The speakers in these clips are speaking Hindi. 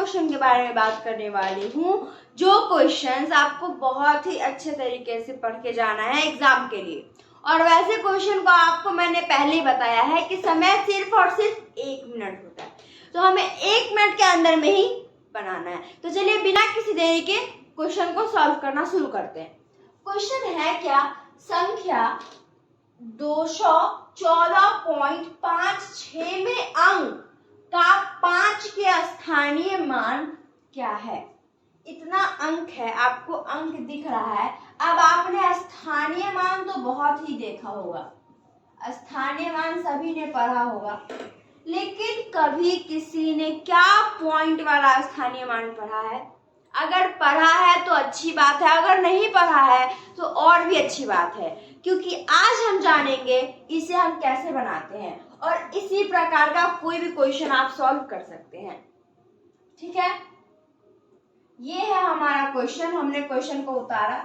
क्वेश्चन के बारे में बात करने वाली हूँ जो क्वेश्चंस आपको बहुत ही अच्छे तरीके से पढ़ के जाना है एग्जाम के लिए। और वैसे क्वेश्चन को आपको मैंने पहले ही बताया है कि समय सिर्फ और सिर्फ 1 मिनट होता है, तो हमें 1 मिनट के अंदर में ही बनाना है। तो चलिए बिना किसी देरी के क्वेश्चन को सॉल्व करना शुरू करते हैं। क्वेश्चन है क्या, संख्या 214.56 में अंक का 5 के स्थानीय मान क्या है। इतना अंक है, आपको अंक दिख रहा है। अब आपने स्थानीय मान तो बहुत ही देखा होगा, स्थानीय मान सभी ने पढ़ा होगा, लेकिन कभी किसी ने क्या पॉइंट वाला स्थानीय मान पढ़ा है? अगर पढ़ा है तो अच्छी बात है, अगर नहीं पढ़ा है तो और भी अच्छी बात है, क्योंकि आज हम जानेंगे इसे हम कैसे बनाते हैं और इसी प्रकार का कोई भी क्वेश्चन आप सॉल्व कर सकते हैं। ठीक है, ये है हमारा क्वेश्चन। हमने क्वेश्चन को उतारा।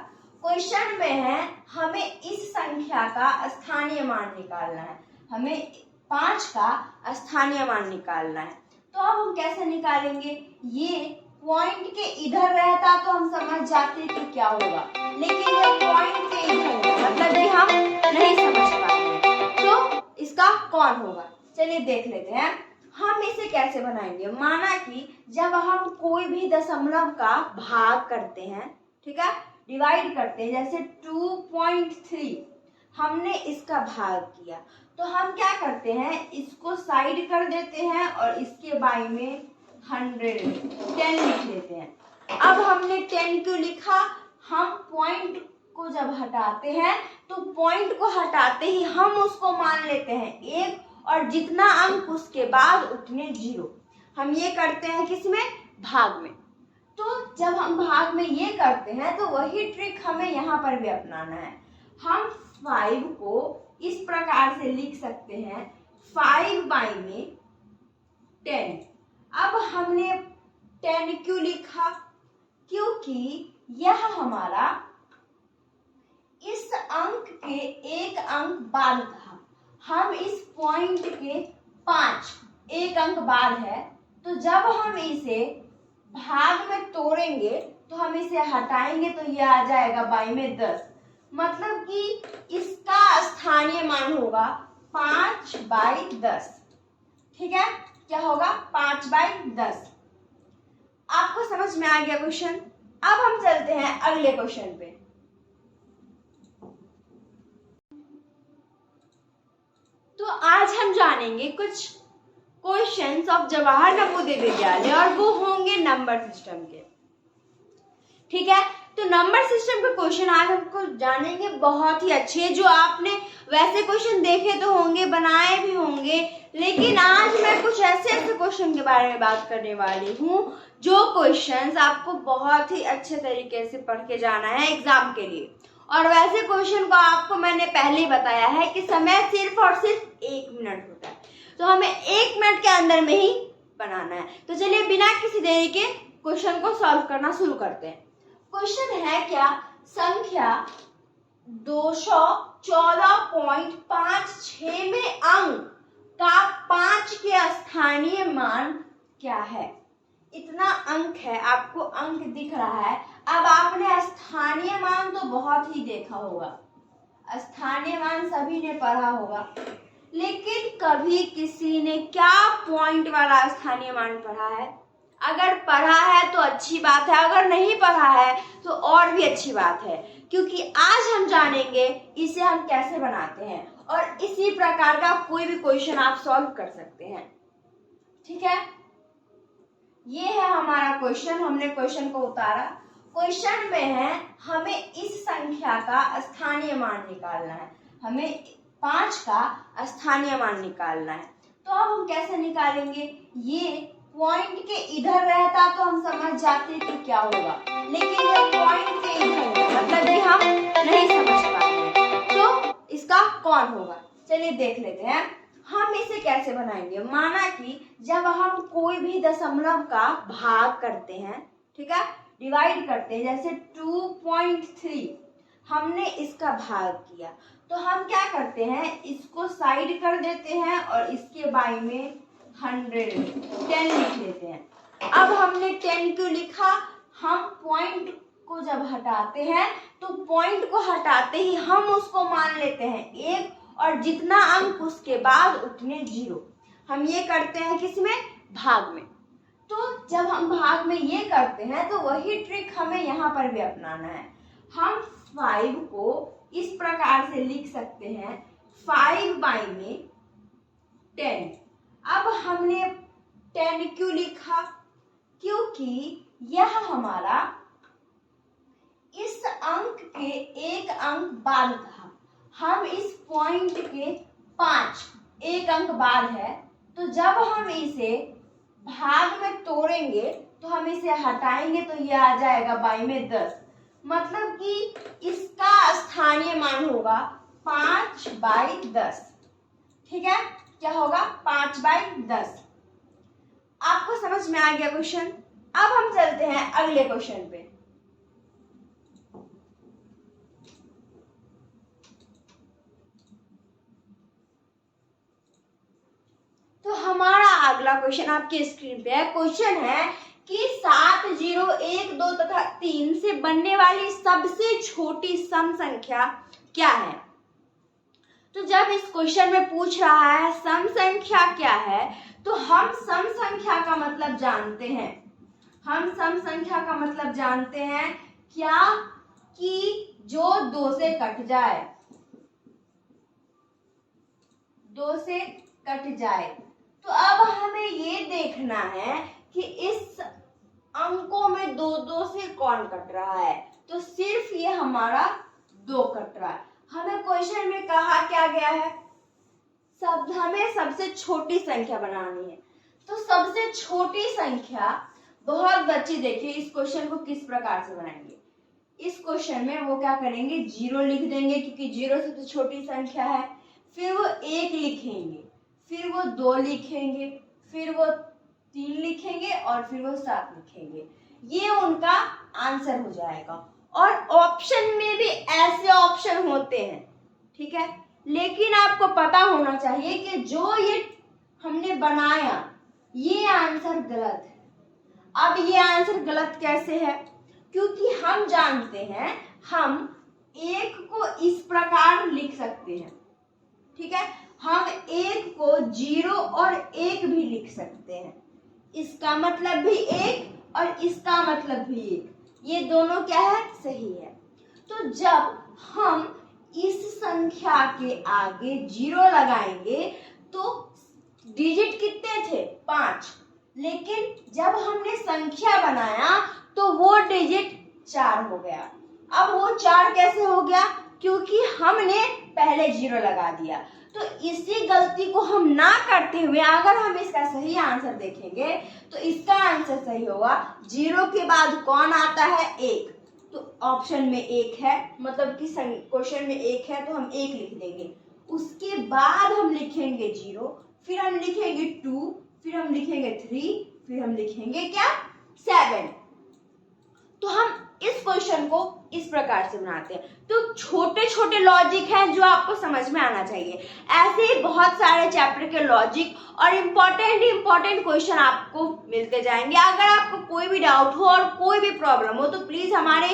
क्वेश्चन में है हमें इस संख्या का स्थानीय मान निकालना है, हमें 5 का स्थानीय मान निकालना है। तो अब हम कैसे निकालेंगे? ये पॉइंट के इधर रहता तो हम समझ जाते कि क्या होगा, लेकिन ये पॉइंट के इधर है, मतलब ये हम नहीं समझ पाते। तो इसका कौन होगा, चलिए देख लेते हैं। हम इसे कैसे बनाएंगे? माना कि जब हम कोई भी दशमलव का भाग करते हैं, ठीक है, डिवाइड करते हैं, जैसे 2.3 हमने इसका भाग किया, तो हम क्या करते हैं, इसको साइड कर देते हैं और इसके बाई में 10 लिख लेते हैं। अब हमने 10 क्यों लिखा? हम पॉइंट को जब हटाते हैं तो पॉइंट को हटाते ही हम उसको मान लेते हैं 1, और जितना अंक उसके बाद उतने 0। हम ये करते हैं किसमें? भाग में। तो जब हम भाग में ये करते हैं तो वही ट्रिक हमें यहाँ पर भी अपनाना है। हम 5 को इस प्रकार से लिख सकते हैं, 5/10। अब हमने 10 क्यों लिखा? क्योंकि यह हमारा इस अंक के 1 अंक बाद था। हम इस पॉइंट के 5 1 अंक बाद है, तो जब हम इसे भाग में तोड़ेंगे तो हम इसे हटाएंगे तो ये आ जाएगा बाई में 10, मतलब कि इसका स्थानीय मान होगा 5/10। ठीक है, क्या होगा? 5/10। आपको समझ में आ गया क्वेश्चन? अब हम चलते हैं अगले क्वेश्चन पे। तो आज हम जानेंगे कुछ क्वेश्चंस ऑफ जवाहर नवोदय विद्यालय और वो होंगे नंबर सिस्टम के। ठीक है, तो नंबर सिस्टम के क्वेश्चन आज हमको जानेंगे, बहुत ही अच्छे, जो आपने वैसे क्वेश्चन देखे तो होंगे, बनाए भी होंगे, लेकिन आज मैं कुछ ऐसे क्वेश्चन के बारे में बात करने वाली हूँ जो क्वेश्चंस आपको बहुत ही अच्छे तरीके से पढ़ के जाना है एग्जाम के लिए। और वैसे क्वेश्चन को आपको मैंने पहले ही बताया है कि समय सिर्फ और सिर्फ 1 मिनट होता है, तो हमें 1 मिनट के अंदर में ही बनाना है। तो चलिए बिना किसी देरी के क्वेश्चन को सॉल्व करना शुरू करते हैं। क्वेश्चन है क्या, संख्या 214.56 में अंक का 5 के स्थानीय मान क्या है। इतना अंक है, आपको अंक दिख रहा है। अब आपने स्थानीय मान तो बहुत ही देखा होगा, स्थानीय मान सभी ने पढ़ा होगा, लेकिन कभी किसी ने क्या पॉइंट वाला स्थानीय मान पढ़ा है? अगर पढ़ा है तो अच्छी बात है, अगर नहीं पढ़ा है तो और भी अच्छी बात है, क्योंकि आज हम जानेंगे इसे हम कैसे बनाते हैं और इसी प्रकार का कोई भी क्वेश्चन आप सॉल्व कर सकते हैं। ठीक है, ये है हमारा क्वेश्चन। हमने क्वेश्चन को उतारा। क्वेश्चन में है हमें इस संख्या का स्थानीय मान निकालना है, हमें 5 का स्थानीय मान निकालना है। तो अब हम कैसे निकालेंगे? ये पॉइंट के इधर रहता तो हम समझ जाते कि क्या होगा, लेकिन ये पॉइंट के इधर है, मतलब ये हम नहीं समझ पाते। तो इसका कौन होगा, चलिए देख लेते हैं। हम इसे कैसे बनाएंगे? माना कि जब हम कोई भी दशमलव का भाग करते हैं, ठीक है, डिवाइड करते हैं, जैसे 2.3 हमने इसका भाग किया, तो हम क्या करते हैं, इसको साइड कर देते हैं और इसके बाई में 10 लिख लेते हैं। अब हमने 10 क्यों लिखा, हम पॉइंट को जब हटाते हैं तो पॉइंट को हटाते ही हम उसको मान लेते हैं 1 और जितना अंक उसके बाद उतने 0। हम ये करते हैं किसमें, भाग में। तो जब हम भाग में ये करते हैं तो वही ट्रिक हमें यहाँ पर भी अपनाना है। हम 5 को इस प्रकार से लिख सकते हैं 5 में 10। अब हमने 10 क्यों लिखा, क्योंकि यह हमारा इस अंक के एक अंक बाद था। हम इस पॉइंट के 5 एक अंक बाद है, तो जब हम इसे भाग में तोड़ेंगे तो हम इसे हटाएंगे तो ये आ जाएगा बाई में 10। मतलब कि इसका स्थानीय मान होगा 5/10। ठीक है, क्या होगा, 5/10। आपको समझ में आ गया क्वेश्चन। अब हम चलते हैं अगले क्वेश्चन पे। तो हमारा अगला क्वेश्चन आपकी स्क्रीन पे है। क्वेश्चन है कि 7, 0, 1, 2 तथा 3 से बनने वाली सबसे छोटी सम संख्या क्या है। तो जब इस क्वेश्चन में पूछ रहा है सम संख्या क्या है, तो हम सम संख्या का मतलब जानते हैं। हम सम संख्या का मतलब जानते हैं क्या, कि जो 2 से कट जाए, 2 से कट जाए। तो अब हमें ये देखना है कि इस अंकों में 2 से कौन कट रहा है। तो सिर्फ ये हमारा 2 कट रहा है। हमें क्वेश्चन में कहा क्या गया है, हमें सबसे छोटी संख्या बनानी है। तो सबसे छोटी संख्या, बहुत बच्चे देखिए इस क्वेश्चन को किस प्रकार से बनाएंगे। इस क्वेश्चन में वो क्या करेंगे, 0 लिख देंगे क्योंकि 0 सबसे छोटी संख्या है। फिर वो 1 लिखेंगे, फिर वो 2 लिखेंगे, फिर वो 3 लिखेंगे और फिर वो 7 लिखेंगे। ये उनका आंसर हो जाएगा। और ऑप्शन में भी ऐसे ऑप्शन होते हैं, ठीक है। लेकिन आपको पता होना चाहिए कि जो ये हमने बनाया ये आंसर गलत है। अब ये आंसर गलत कैसे है, क्योंकि हम जानते हैं हम 1 को इस प्रकार लिख सकते हैं, ठीक है। हम 1 को 0 और 1 भी लिख सकते हैं। इसका मतलब भी 1 और इसका मतलब भी 1, ये दोनों क्या है, सही है। तो जब हम इस संख्या के आगे 0 लगाएंगे तो डिजिट कितने थे, 5। लेकिन जब हमने संख्या बनाया तो वो डिजिट 4 हो गया। अब वो 4 कैसे हो गया, क्योंकि हमने पहले 0 लगा दिया। तो इसी गलती को हम ना करते हुए अगर हम इसका सही आंसर देखेंगे तो इसका आंसर सही होगा 0 के बाद कौन आता है, 1। तो ऑप्शन में 1 है, मतलब कि क्वेश्चन में 1 है तो हम 1 लिख देंगे। उसके बाद हम लिखेंगे 0, फिर हम लिखेंगे 2, फिर हम लिखेंगे 3, फिर हम लिखेंगे क्या, 7। तो हम इस क्वेश्चन को इस प्रकार से बनाते हैं। तो छोटे छोटे लॉजिक हैं जो आपको समझ में आना चाहिए। ऐसे ही बहुत सारे चैप्टर के लॉजिक और इम्पोर्टेंट क्वेश्चन आपको मिलते जाएंगे। अगर आपको कोई भी डाउट हो और कोई भी प्रॉब्लम हो तो प्लीज हमारे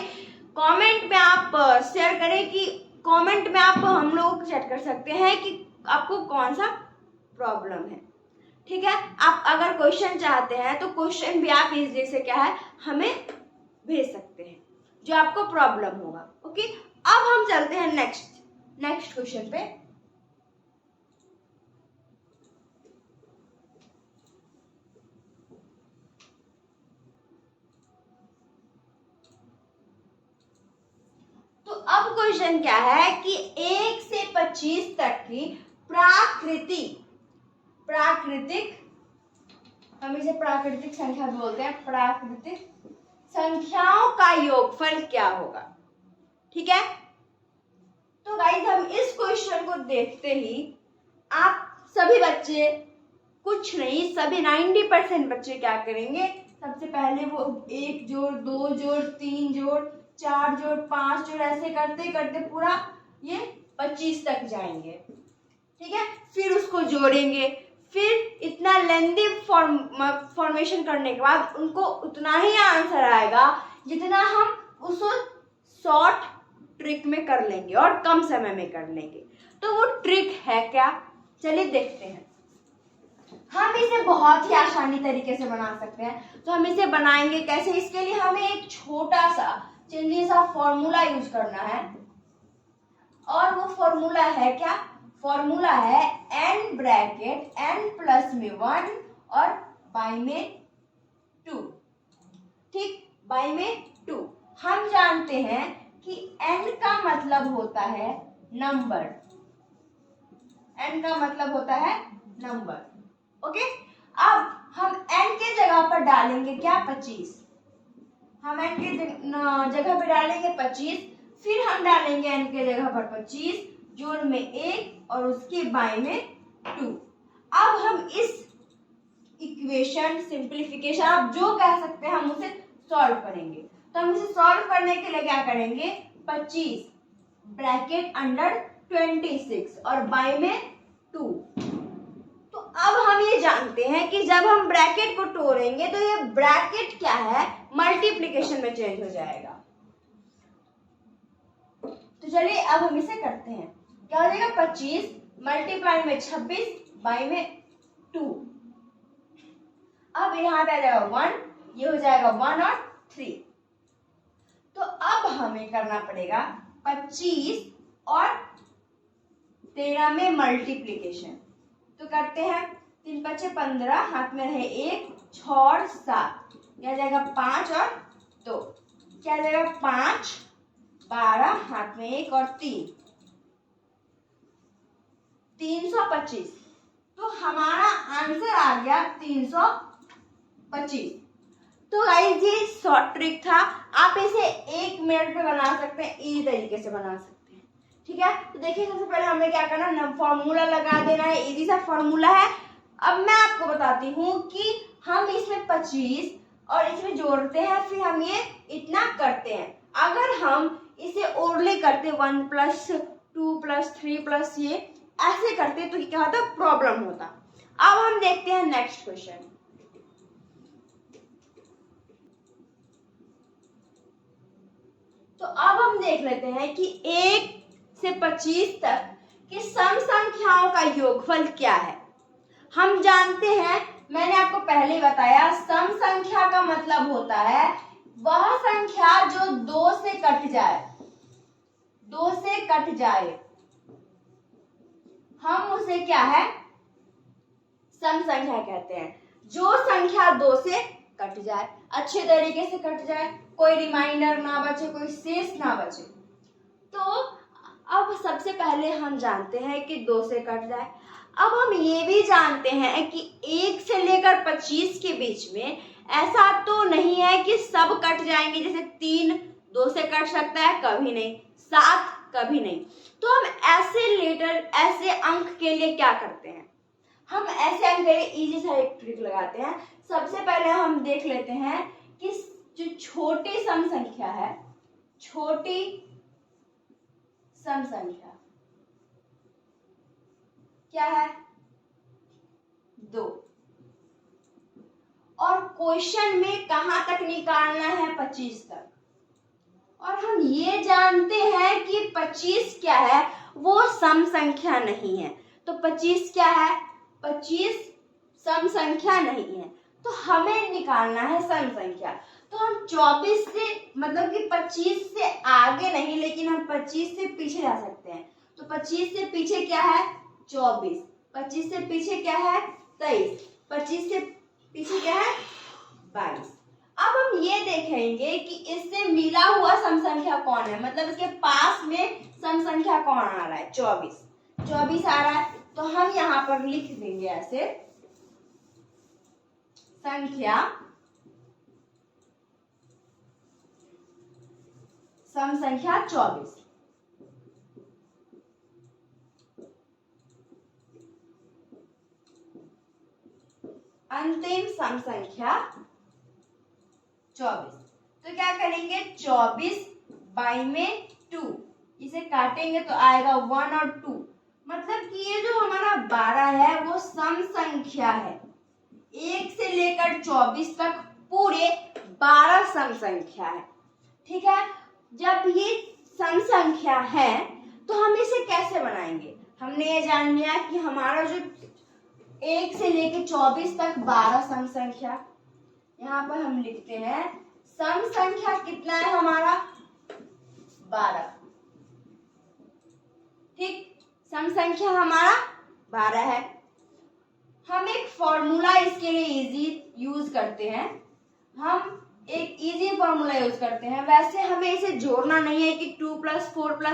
कमेंट में आप शेयर करें, कि कमेंट में आप हम लोग चेक कर सकते हैं कि आपको कौन सा प्रॉब्लम है, ठीक है। आप अगर क्वेश्चन चाहते हैं तो क्वेश्चन भी आप इस से क्या है हमें भेज सकते हैं, जो आपको प्रॉब्लम होगा। ओके, अब हम चलते हैं नेक्स्ट क्वेश्चन पे। तो अब क्वेश्चन क्या है कि 1 से 25 तक की प्राकृतिक हम इसे प्राकृतिक संख्या बोलते हैं, प्राकृतिक संख्याओं का योगफल क्या होगा, ठीक है। तो गाइस हम इस क्वेश्चन को देखते ही आप सभी बच्चे, कुछ नहीं सभी 90% बच्चे क्या करेंगे, सबसे पहले वो 1 जोड़ 2 जोड़ 3 जोड़ 4 जोड़ 5 जोड़ ऐसे करते करते पूरा ये 25 तक जाएंगे, ठीक है। फिर उसको जोड़ेंगे, फिर इतना लेंदी फॉर्मेशन करने के बाद उनको उतना ही आंसर आएगा जितना हम उस शॉर्ट ट्रिक में कर लेंगे और कम समय में कर लेंगे। तो वो ट्रिक है क्या, चलिए देखते हैं। हम इसे बहुत ही आसानी तरीके से बना सकते हैं। तो हम इसे बनाएंगे कैसे, इसके लिए हमें एक छोटा सा चंदी सा फॉर्मूला यूज करना है। और वो फॉर्मूला है क्या, फॉर्मूला है n ब्रैकेट n प्लस में 1 और बाई में 2। ठीक, बाई में 2। हम जानते हैं कि n का मतलब होता है नंबर, n का मतलब होता है नंबर। ओके, अब हम n के जगह पर डालेंगे क्या, 25। हम n के जगह पर डालेंगे 25, फिर हम डालेंगे n के जगह पर 25, जोड़ में 1 और उसके बाई में 2। अब हम इस इक्वेशन सिंप्लीफिकेशन, आप जो कह सकते हैं, हम उसे सॉल्व करेंगे। तो हम इसे सॉल्व करने के लिए क्या करेंगे, 25 ब्रैकेट अंडर 26 और बाई में 2। तो अब हम ये जानते हैं कि जब हम ब्रैकेट को तोड़ेंगे तो ये ब्रैकेट क्या है, मल्टीप्लिकेशन में चेंज हो जाएगा। तो चलिए अब हम इसे करते हैं। क्या हो जाएगा, 25 मल्टीप्लाई में 26 बाई में 2। अब यहाँ पे आ जाएगा 1, ये हो जाएगा 1 और 3। तो अब हमें करना पड़ेगा 25 और 13 में मल्टीप्लिकेशन। तो करते हैं, 3 5 15, हाथ में रहे 1, 6 और 7, क्या जाएगा 5 और 2, क्या जाएगा 5 12, हाथ में 1 और 3, 325। तो हमारा आंसर आ गया 325। तो गाइस ये शॉर्ट ट्रिक था, आप इसे 1 मिनट में बना सकते हैं, इजी तरीके से बना सकते हैं। ठीक है, तो देखिए सबसे पहले हमें क्या करना है, फॉर्मूला लगा देना है, इजी सा फॉर्मूला है। अब मैं आपको बताती हूँ कि हम इसमें 25 और इसमें जोड़ते हैं, फिर हम ये इतना करते हैं। अगर हम इसे ओरली करते 1 + 2 + 3 + ये ऐसे करते तो क्या होता, प्रॉब्लम होता। अब हम देखते हैं नेक्स्ट क्वेश्चन। तो अब हम देख लेते हैं कि 1 से 25 तक की सम संख्याओं का योगफल क्या है। हम जानते हैं, मैंने आपको पहले ही बताया, सम संख्या का मतलब होता है वह संख्या जो 2 से कट जाए, 2 से कट जाए, हम उसे क्या है, सम संख्या कहते हैं। जो संख्या 2 से कट जाए, अच्छे तरीके से कट जाए, कोई रिमाइंडर ना बचे, कोई शेष ना बचे। तो अब सबसे पहले हम जानते हैं कि 2 से कट जाए। अब हम ये भी जानते हैं कि 1 से लेकर 25 के बीच में ऐसा तो नहीं है कि सब कट जाएंगे, जैसे 3 2 से कट सकता है, कभी नहीं, 7 कभी नहीं। तो हम ऐसे अंक के लिए क्या करते हैं, हम ऐसे अंक के लिए इजी सा एक ट्रिक लगाते हैं। सबसे पहले हम देख लेते हैं कि जो छोटी सम संख्या है, छोटी सम संख्या क्या है, 2। और क्वेश्चन में कहां तक निकालना है, 25 तक। और हम ये जानते हैं कि 25 क्या है, वो सम संख्या नहीं है। तो 25 क्या है, 25 सम संख्या नहीं है, तो हमें निकालना है सम संख्या। तो हम 24 से, मतलब कि 25 से आगे नहीं, लेकिन हम 25 से पीछे जा सकते हैं। तो 25 से पीछे क्या है, 24, 25 से पीछे क्या है, 23, 25 से पीछे क्या है, 22। अब हम ये देखेंगे कि इससे मिला हुआ सम संख्या कौन है, मतलब इसके पास में सम संख्या कौन आ रहा है, 24 आ रहा है। तो हम यहाँ पर लिख देंगे ऐसे, संख्या सम संख्या 24। अंतिम सम संख्या 24। तो क्या करेंगे, 24 बाई में 2, इसे काटेंगे तो आएगा 1 और 2, मतलब कि ये जो हमारा 12 है वो सम संख्या है। 1 से लेकर 24 तक पूरे 12 सम संख्या है। ठीक है, जब ये सम संख्या है तो हम इसे कैसे बनाएंगे? हमने ये जान लिया कि हमारा जो 1 से लेकर 24 तक 12 सम संख्या, यहाँ पर हम लिखते हैं सम संख्या कितना है हमारा 12। ठीक, सम संख्या हमारा 12 है। हम एक फॉर्मूला इसके लिए इजी यूज करते हैं। हम एक इजी फॉर्मूला यूज करते हैं। वैसे हमें इसे जोड़ना नहीं है कि 2 + 4 +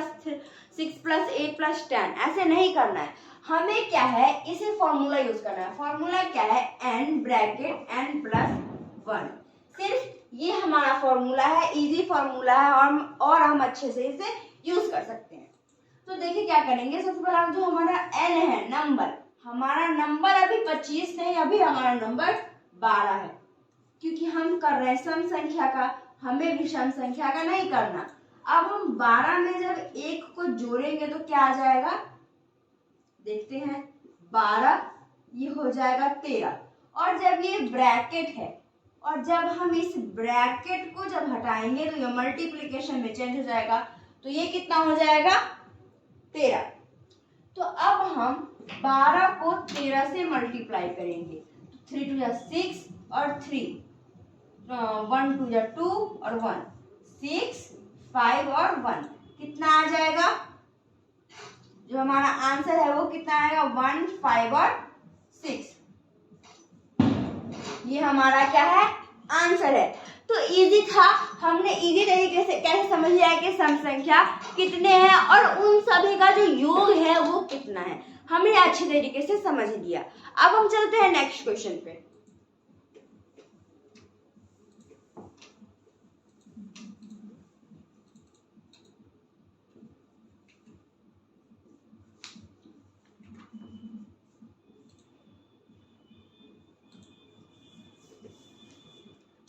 6 + 8 + 10, ऐसे नहीं करना है। हमें क्या है, इसे फॉर्मूला यूज करना है। फॉर्मूला क्या है, n ब्रैकेट n + 1। सिर्फ ये हमारा फॉर्मूला है, इजी फॉर्मूला है और हम अच्छे से इसे यूज कर सकते हैं। तो देखिए क्या करेंगे, सबसे पहले जो हमारा n है नंबर, हमारा नंबर अभी 25 नहीं, अभी हमारा नंबर 12 है, क्योंकि हम कर रहे हैं सम संख्या का, हमें विषम संख्या का नहीं करना। अब हम 12 में जब 1 को जोड़ेंगे तो क्या आ जाएगा, देखते हैं। 12 ये हो जाएगा 13, और जब ये ब्रैकेट है और जब हम इस ब्रैकेट को जब हटाएंगे तो ये मल्टीप्लिकेशन में चेंज हो जाएगा, तो ये कितना हो जाएगा 13। तो अब हम 12 को 13 से मल्टीप्लाई करेंगे, 3 × 6 और 3, 1 × 2 और 1, 6, 5 और 1, कितना आ जाएगा? जो हमारा आंसर है वो कितना आएगा, 1, 5 और 6। ये हमारा क्या है, आंसर है। तो इजी था, हमने इजी तरीके से कैसे समझ लिया कि सम संख्या कितने हैं और उन सभी का जो योग है वो कितना है, हमने अच्छे तरीके से समझ लिया। अब हम चलते हैं नेक्स्ट क्वेश्चन पे।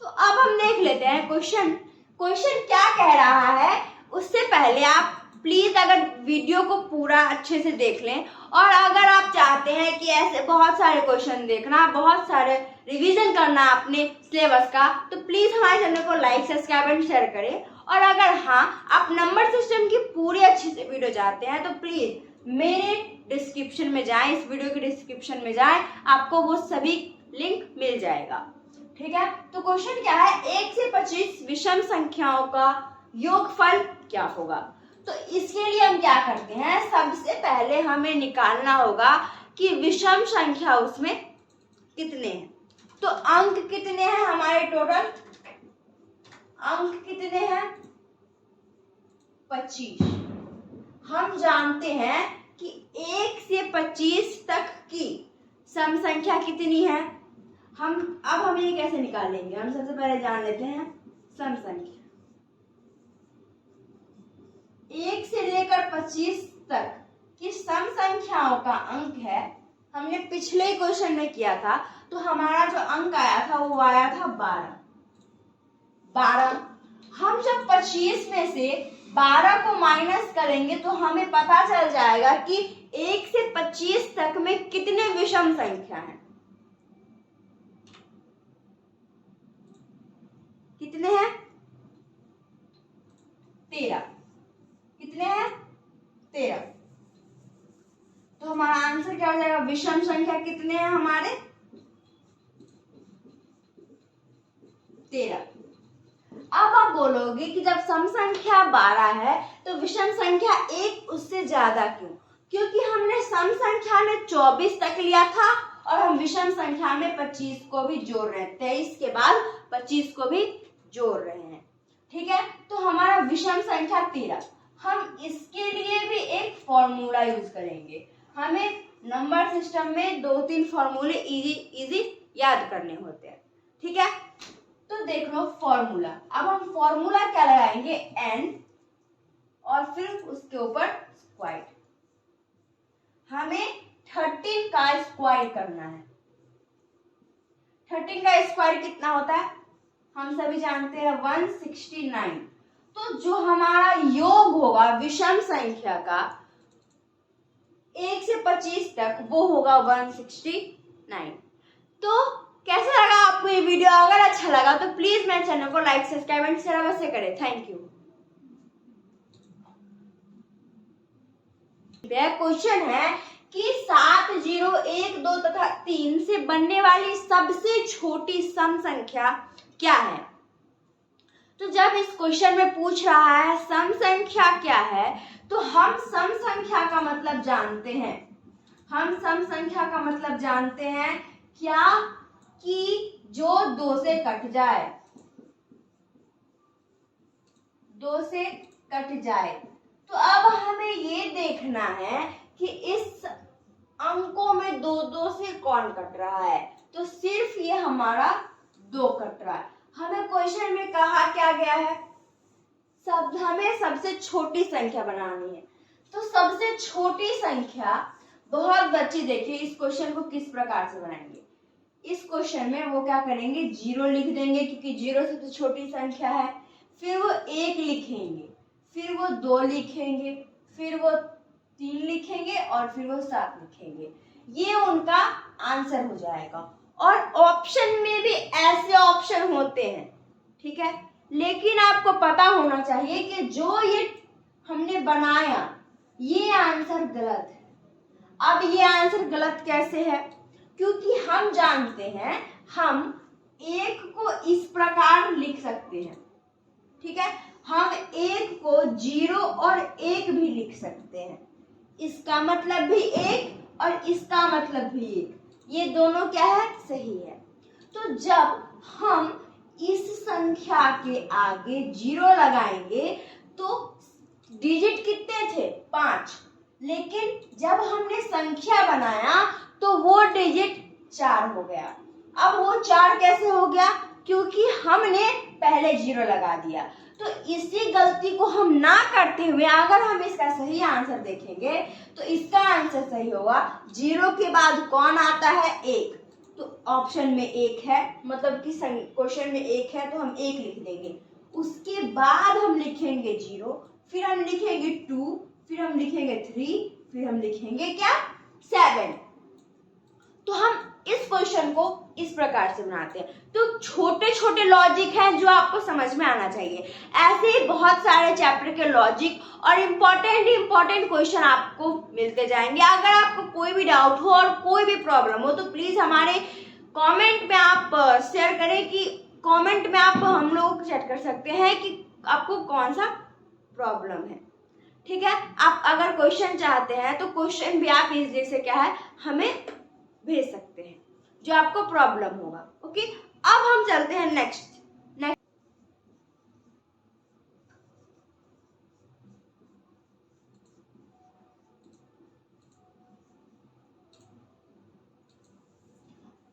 तो अब हम देख लेते हैं क्वेश्चन क्या कह रहा है। उससे पहले आप प्लीज अगर वीडियो को पूरा अच्छे से देख लें, और अगर आप चाहते हैं कि ऐसे बहुत सारे क्वेश्चन देखना, बहुत सारे रिवीजन करना अपने सिलेबस का, तो प्लीज हमारे चैनल को लाइक, सब्सक्राइब एंड शेयर करें। और अगर हाँ आप नंबर सिस्टम की पूरी अच्छी से वीडियो चाहते हैं तो प्लीज मेरे डिस्क्रिप्शन में जाएं, इस वीडियो के डिस्क्रिप्शन में जाएं, आपको वो सभी लिंक मिल जाएगा। ठीक है, तो क्वेश्चन क्या है, 1 से 25 विषम संख्याओं का योगफल क्या होगा। तो इसके लिए हम क्या करते हैं, सबसे पहले हमें निकालना होगा कि विषम संख्या उसमें कितने हैं। तो अंक कितने हैं हमारे, टोटल अंक कितने हैं, 25। हम जानते हैं कि 1 से 25 तक की सम संख्या कितनी है। हम ये कैसे निकालेंगे, हम सबसे पहले जान लेते हैं सम संख्या। 1 से लेकर 25 तक की सम संख्याओं का अंक है, हमने पिछले क्वेश्चन में किया था, तो हमारा जो अंक आया था वो आया था 12। हम जब 25 में से 12 को माइनस करेंगे तो हमें पता चल जाएगा कि 1 से 25 तक में कितने विषम संख्या हैं। कितने हैं, 13। कितने हैं, 13। तो हमारा आंसर क्या हो जाएगा, विषम संख्या कितने हैं हमारे, 13। अब आप बोलोगे कि जब सम संख्या 12 है तो विषम संख्या 1 उससे ज्यादा क्यों? क्योंकि हमने सम संख्या में 24 तक लिया था और हम विषम संख्या में 25 को भी जोड़ रहे हैं, 23 के बाद 25 को भी जोड़ रहे हैं। ठीक है, तो हमारा विषम संख्या 13। हम इसके लिए भी एक फॉर्मूला यूज करेंगे। हमें नंबर सिस्टम में 2-3 फॉर्मूले इजी याद करने होते हैं। ठीक है, तो देख लो फॉर्मूला। अब हम फॉर्मूला क्या लगाएंगे, n और फिर उसके ऊपर स्क्वायर। हमें 13 का स्क्वायर करना है। 13 का स्क्वायर कितना होता है, हम सभी जानते हैं 169। तो जो हमारा योग होगा विषम संख्या का 1 से 25 तक वो होगा 169। तो कैसा लगा आपको ये वीडियो? अगर अच्छा लगा तो प्लीज मेरे चैनल को लाइक सब्सक्राइब एंड शेयर अवश्य करें। Thank you. क्वेश्चन है कि 7, 0, 1, 2 तथा 3 से बनने वाली सबसे छोटी सम संख्या क्या है? तो जब इस क्वेश्चन में पूछ रहा है सम संख्या क्या है, तो हम सम संख्या का मतलब जानते हैं। हम सम संख्या का मतलब जानते हैं क्या? कि जो 2 से कट जाए, 2 से कट जाए। तो अब हमें ये देखना है कि इस अंकों में 2 से कौन कट रहा है। तो सिर्फ ये हमारा 2 कट रहा है। हमें क्वेश्चन में कहा क्या गया है? हमें सबसे छोटी संख्या बनानी है। तो सबसे छोटी संख्या, बहुत बच्चे देखिए इस क्वेश्चन को किस प्रकार से बनाएंगे। इस क्वेश्चन में वो क्या करेंगे, 0 लिख देंगे क्योंकि 0 सबसे छोटी संख्या है। फिर वो 1 लिखेंगे, फिर वो 2 लिखेंगे, फिर वो 3 लिखेंगे और फिर वो 7 लिखेंगे। ये उनका आंसर हो जाएगा। और ऑप्शन में भी ऐसे ऑप्शन होते हैं, ठीक है। लेकिन आपको पता होना चाहिए कि जो ये हमने बनाया ये आंसर गलत है। अब ये आंसर गलत कैसे है? क्योंकि हम जानते हैं हम 1 को इस प्रकार लिख सकते हैं, ठीक है। हम 1 को 0 और 1 भी लिख सकते हैं। इसका मतलब भी 1 और इसका मतलब भी 1, ये दोनों क्या है? सही है। तो जब हम इस संख्या के आगे 0 लगाएंगे तो डिजिट कितने थे? 5। लेकिन जब हमने संख्या बनाया तो वो डिजिट 4 हो गया। अब वो 4 कैसे हो गया? क्योंकि हमने पहले 0 लगा दिया। तो इसी गलती को हम ना करते हुए अगर हम इसका सही आंसर देखेंगे तो इसका आंसर सही होगा 0 के बाद कौन आता है? 1। तो ऑप्शन में 1 है, मतलब कि क्वेश्चन में 1 है तो हम 1 लिख देंगे। उसके बाद हम लिखेंगे 0, फिर हम लिखेंगे 2, फिर हम लिखेंगे 3, फिर हम लिखेंगे क्या? 7। तो हम इस क्वेश्चन को इस प्रकार से बनाते हैं। तो छोटे छोटे लॉजिक हैं जो आपको समझ में आना चाहिए। ऐसे ही बहुत सारे चैप्टर के लॉजिक और इम्पोर्टेंट क्वेश्चन आपको मिलते जाएंगे। अगर आपको कोई भी डाउट हो और कोई भी प्रॉब्लम हो तो प्लीज हमारे कमेंट में आप शेयर करें कि कमेंट में आप हम लोग चेक कर सकते हैं कि आपको कौन सा प्रॉब्लम है, ठीक है। आप अगर क्वेश्चन चाहते हैं तो क्वेश्चन भी आप इस से क्या है हमें भेज सकते हैं जो आपको प्रॉब्लम होगा। ओके, अब हम चलते हैं नेक्स्ट।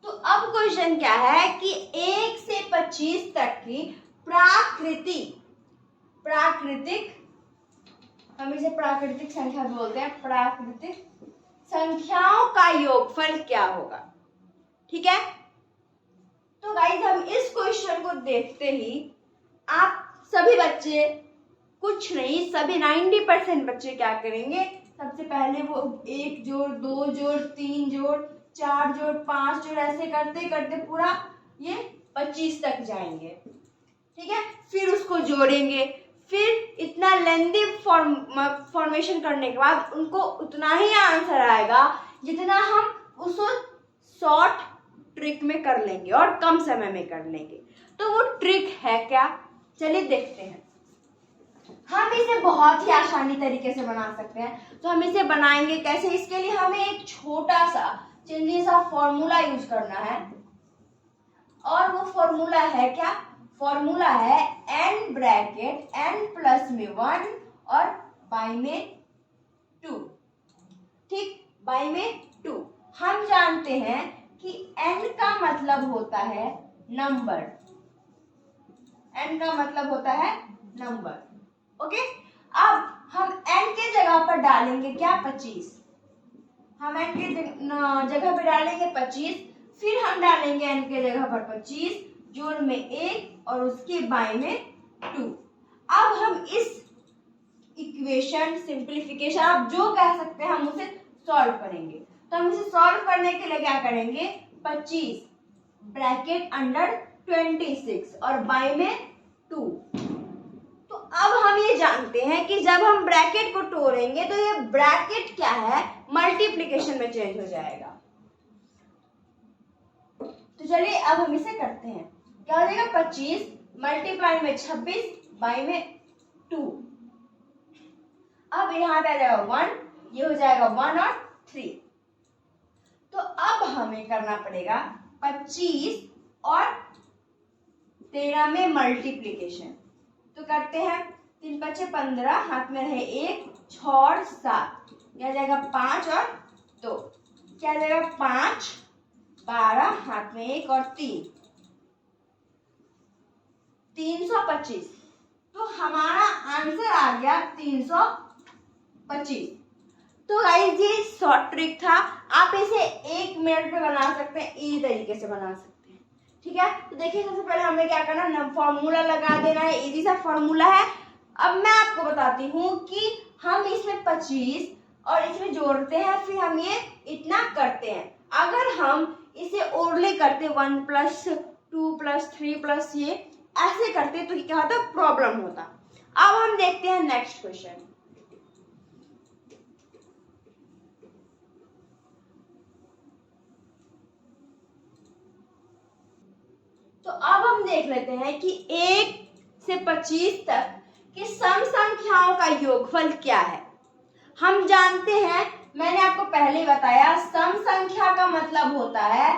तो अब क्वेश्चन क्या है कि 1 से 25 तक की प्राकृतिक हम इसे प्राकृतिक संख्या बोलते हैं। प्राकृतिक संख्याओं का योगफल क्या होगा, ठीक है। तो गाइस हम इस क्वेश्चन को देखते ही आप सभी बच्चे, कुछ नहीं सभी 90% बच्चे क्या करेंगे? सबसे पहले वो 1 जोड़ 2 जोड़ 3 जोड़ 4 जोड़ 5 जोड़ ऐसे करते करते पूरा ये 25 तक जाएंगे, ठीक है। फिर उसको जोड़ेंगे, फिर इतना लेंथी फॉर्मेशन करने के बाद उनको उतना ही आंसर आएगा जितना हम उसको शॉर्ट ट्रिक में कर लेंगे और कम समय में कर लेंगे। तो वो ट्रिक है क्या? चलिए देखते हैं। हम इसे बहुत ही आसानी तरीके से बना सकते हैं। तो हम इसे बनाएंगे कैसे? इसके लिए हमें एक छोटा सा चंदी सा फॉर्मूला यूज करना है और वो फॉर्मूला है क्या? फॉर्मूला है n ब्रैकेट n प्लस में 1 और बाई में 2, ठीक, बाई में 2। हम जानते हैं कि n का मतलब होता है नंबर, n का मतलब होता है नंबर, ओके। अब हम n के जगह पर डालेंगे क्या? 25। हम n के जगह पर डालेंगे 25, फिर हम डालेंगे n के जगह पर 25 जोड़ में 1 और उसके बाई में 2। अब हम इस इक्वेशन सिंप्लीफिकेशन आप जो कह सकते हैं हम उसे सॉल्व करेंगे। तो हम इसे सॉल्व करने के लिए क्या करेंगे, 25 ब्रैकेट अंडर 26 और बाय में 2। तो अब हम ये जानते हैं कि जब हम ब्रैकेट को तोड़ेंगे तो ये ब्रैकेट क्या है, मल्टीप्लिकेशन में चेंज हो जाएगा। तो चलिए अब हम इसे करते हैं। क्या हो जाएगा, 25 मल्टीप्लाई में 26 बाय में 2। अब यहाँ पे आ जाएगा 1, ये हो जाएगा 1 और 3। तो अब हमें करना पड़ेगा 25 और 13 में मल्टीप्लिकेशन। तो करते हैं, 3 5 15, हाथ में रहे 1, 6 और 7, क्या जाएगा 5 और 2, क्या जाएगा 5 12, हाथ में 1 और 3, 325। तो हमारा आंसर आ गया 325। तो गाइस ये शॉर्ट ट्रिक था, आप इसे 1 मिनट में बना सकते हैं, इजी तरीके से बना सकते हैं। ठीक है, तो देखिए सबसे पहले हमें क्या करना, फॉर्मूला लगा देना है, इजी सा फॉर्मूला है। अब मैं आपको बताती हूँ कि हम इसमें 25 और इसमें जोड़ते हैं, फिर हम ये इतना करते हैं। अगर हम इसे ओरली करते 1 + 2 + 3 + ये ऐसे करते तो क्या होता, प्रॉब्लम होता। अब हम देखते हैं नेक्स्ट क्वेश्चन। तो अब हम देख लेते हैं कि 1 से 25 तक की सम संख्याओं का योगफल क्या है। हम जानते हैं, मैंने आपको पहले ही बताया, सम संख्या का मतलब होता है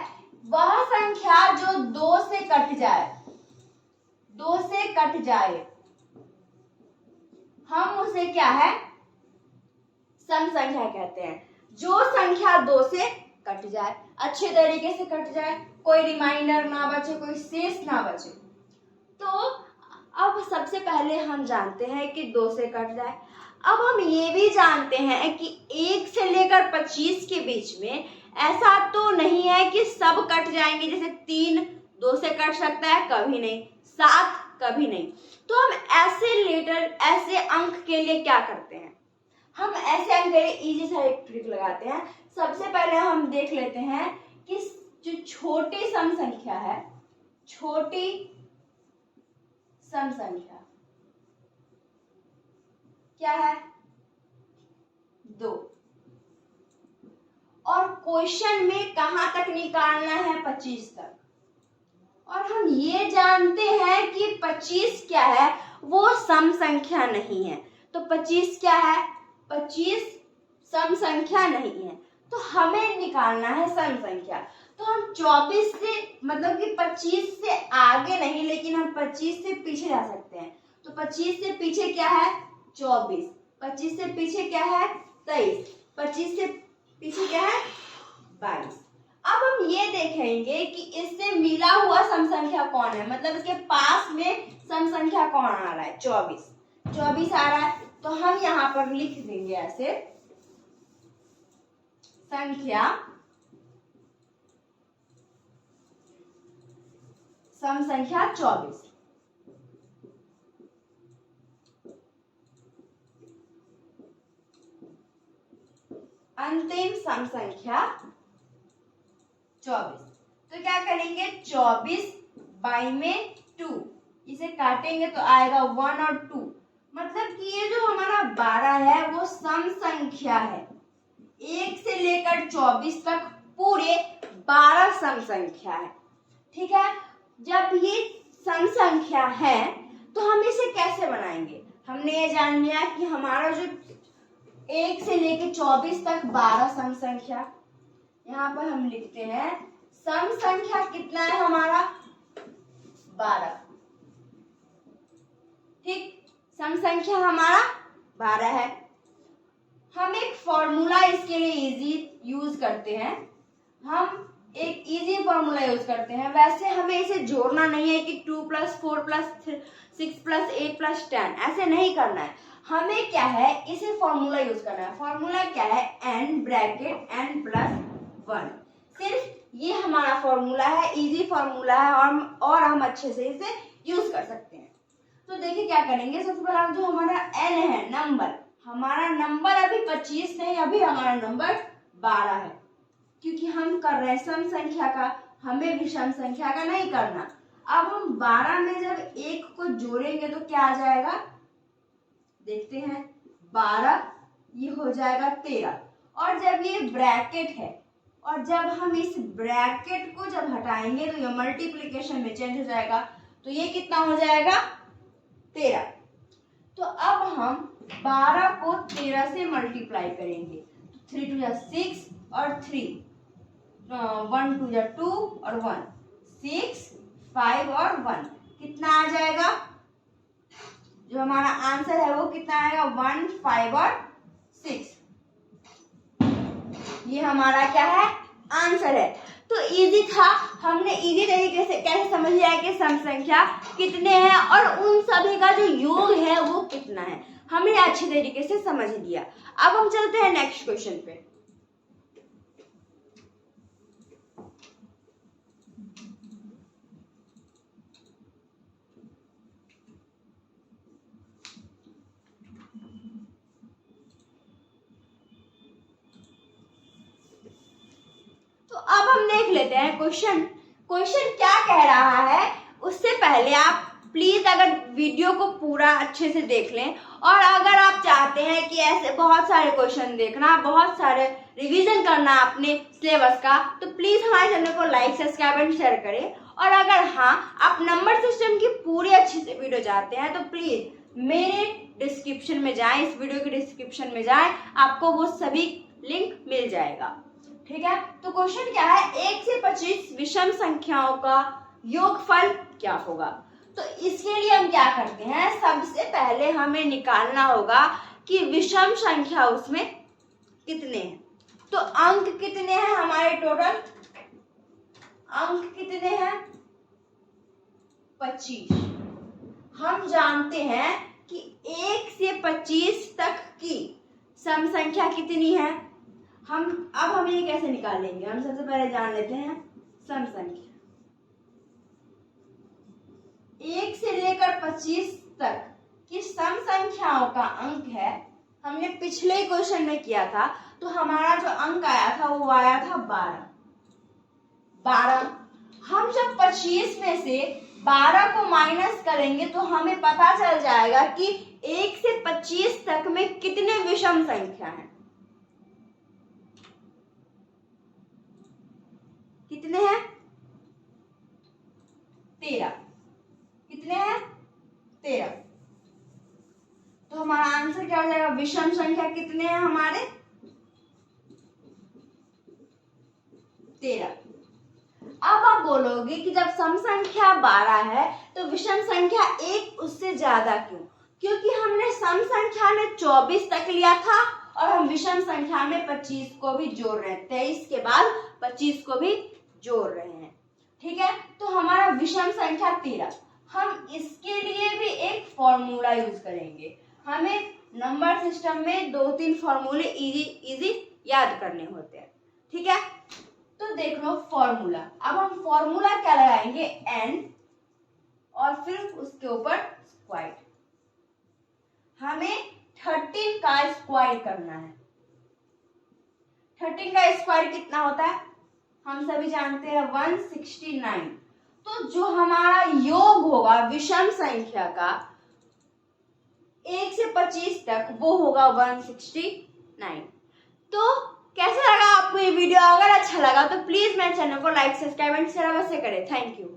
वह संख्या जो 2 से कट जाए, 2 से कट जाए, हम उसे क्या है, सम संख्या कहते हैं। जो संख्या 2 से कट जाए, अच्छे तरीके से कट जाए, कोई रिमाइंडर ना बचे, कोई शेष ना बचे। तो अब सबसे पहले हम जानते हैं कि 2 से कट जाए। अब हम ये भी जानते हैं कि 1 से लेकर 25 के बीच में ऐसा तो नहीं है कि सब कट जाएंगे, जैसे 3 2 से कट सकता है, कभी नहीं, 7 कभी नहीं। तो हम ऐसे अंक के लिए क्या करते हैं, हम ऐसे अंक के लिए इजी सा एक ट्रिक लगाते हैं। सबसे पहले हम देख लेते हैं कि जो छोटी सम संख्या है, छोटी सम संख्या क्या है, 2, और क्वेश्चन में कहां तक निकालना है, 25 तक। और हम ये जानते हैं कि 25 क्या है, वो सम संख्या नहीं है। तो 25 क्या है, 25 सम संख्या नहीं है, तो हमें निकालना है सम संख्या। तो हम 24 से, मतलब कि 25 से आगे नहीं, लेकिन हम 25 से पीछे जा सकते हैं। तो 25 से पीछे क्या है, 24, 25 से पीछे क्या है, 23, 25 से पीछे क्या है, 22। अब हम ये देखेंगे कि इससे मिला हुआ सम संख्या कौन है, मतलब इसके पास में सम संख्या कौन आ रहा है, 24 आ रहा है। तो हम यहाँ पर लिख देंगे ऐसे, संख्या सम संख्या 24। अंतिम सम संख्या 24। तो क्या करेंगे, 24 बाई में 2, इसे काटेंगे तो आएगा 1 और 2, मतलब कि ये जो हमारा 12 है वो सम संख्या है। 1 से लेकर 24 तक पूरे 12 सम संख्या है। ठीक है, जब ये सम संख्या है तो हम इसे कैसे बनाएंगे, हमने ये जान लिया कि हमारा जो 1 से लेकर 24 तक 12 सम संख्या, यहाँ पर हम लिखते हैं सम संख्या कितना है हमारा, 12। ठीक, सम संख्या हमारा 12 है। हम एक फॉर्मूला इसके लिए इजी यूज करते हैं, हम एक इजी फॉर्मूला यूज करते हैं। वैसे हमें इसे जोड़ना नहीं है कि 2 + 4 + 6 + 8 + 10, ऐसे नहीं करना है। हमें क्या है, इसे फॉर्मूला यूज करना है। फॉर्मूला क्या है, n ब्रैकेट n + 1। सिर्फ ये हमारा फॉर्मूला है, इजी फॉर्मूला है, और हम अच्छे से इसे यूज कर सकते हैं। तो देखिए क्या करेंगे, सबसे पहले जो हमारा n है, नंबर, हमारा नंबर अभी 25 नहीं, अभी हमारा नंबर 12 है, क्योंकि हम कर रहे हैं सम संख्या का, हमें विषम संख्या का नहीं करना। अब हम 12 में जब 1 को जोड़ेंगे तो क्या आ जाएगा, देखते हैं। 12 ये हो जाएगा 13, और जब ये ब्रैकेट है और जब हम इस ब्रैकेट को जब हटाएंगे तो ये मल्टीप्लिकेशन में चेंज हो जाएगा, तो ये कितना हो जाएगा 13। तो अब हम 12 को 13 से मल्टीप्लाई करेंगे, 3 2 6 और 3 1 2 2 और 1 6 5 और 1 कितना आ जाएगा, जो हमारा आंसर है वो कितना आएगा 1 5 और 6। ये हमारा क्या है, आंसर है। तो इजी था, हमने इजी तरीके से कैसे समझ लिया कि सम संख्या कितने हैं और उन सभी का जो योग है वो कितना है, हमने अच्छे तरीके से समझ लिया। अब हम चलते हैं नेक्स्ट क्वेश्चन पे। अब हम देख लेते हैं क्वेश्चन क्या कह रहा है। उससे पहले आप प्लीज अगर वीडियो को पूरा अच्छे से देख लें, और अगर आप चाहते हैं कि ऐसे बहुत सारे क्वेश्चन देखना, बहुत सारे रिवीजन करना अपने सिलेबस का, तो प्लीज हमारे चैनल को लाइक सब्सक्राइब एंड शेयर करें। और अगर हाँ आप नंबर सिस्टम की पूरी अच्छे से वीडियो चाहते हैं तो प्लीज मेरे डिस्क्रिप्शन में जाएं, इस वीडियो के डिस्क्रिप्शन में जाएं, आपको वो सभी लिंक मिल जाएगा। ठीक है, तो क्वेश्चन क्या है, 1 से 25 विषम संख्याओं का योगफल क्या होगा। तो इसके लिए हम क्या करते हैं, सबसे पहले हमें निकालना होगा कि विषम संख्या उसमें कितने हैं। तो अंक कितने हैं हमारे, टोटल अंक कितने हैं 25। हम जानते हैं कि 1 से 25 तक की सम संख्या कितनी है। हम ये कैसे निकालेंगे, हम सबसे पहले जान लेते हैं सम संख्या। 1 से लेकर 25 तक की सम संख्याओं का अंक है, हमने पिछले क्वेश्चन में किया था, तो हमारा जो अंक आया था वो आया था 12। हम जब 25 में से 12 को माइनस करेंगे तो हमें पता चल जाएगा कि 1 से 25 तक में कितने विषम संख्या हैं। कितने हैं 13। कितने हैं 13। तो हमारा आंसर क्या हो जाएगा, विषम संख्या कितने हैं हमारे 13। अब आप बोलोगे कि जब सम संख्या 12 है तो विषम संख्या 1 उससे ज्यादा क्यों, क्योंकि हमने सम संख्या में 24 तक लिया था और हम विषम संख्या में 25 को भी जोड़ रहे हैं, 23 के बाद 25 को भी जोड़ रहे हैं। ठीक है, तो हमारा विषम संख्या 13। हम इसके लिए भी एक फॉर्मूला यूज करेंगे। हमें नंबर सिस्टम में 2-3 फॉर्मूले इजी याद करने होते हैं। ठीक है, तो देख लो फॉर्मूला। अब हम फॉर्मूला क्या लगाएंगे, n और फिर उसके ऊपर स्क्वायर। हमें 13 का स्क्वायर करना है। 13 का स्क्वायर कितना होता है, हम सभी जानते हैं 169। तो जो हमारा योग होगा विषम संख्या का 1 से 25 तक वो होगा 169। तो कैसा लगा आपको ये वीडियो, अगर अच्छा लगा तो प्लीज मेरे चैनल को लाइक सब्सक्राइब एंड शेयर अवश्य करें। Thank you.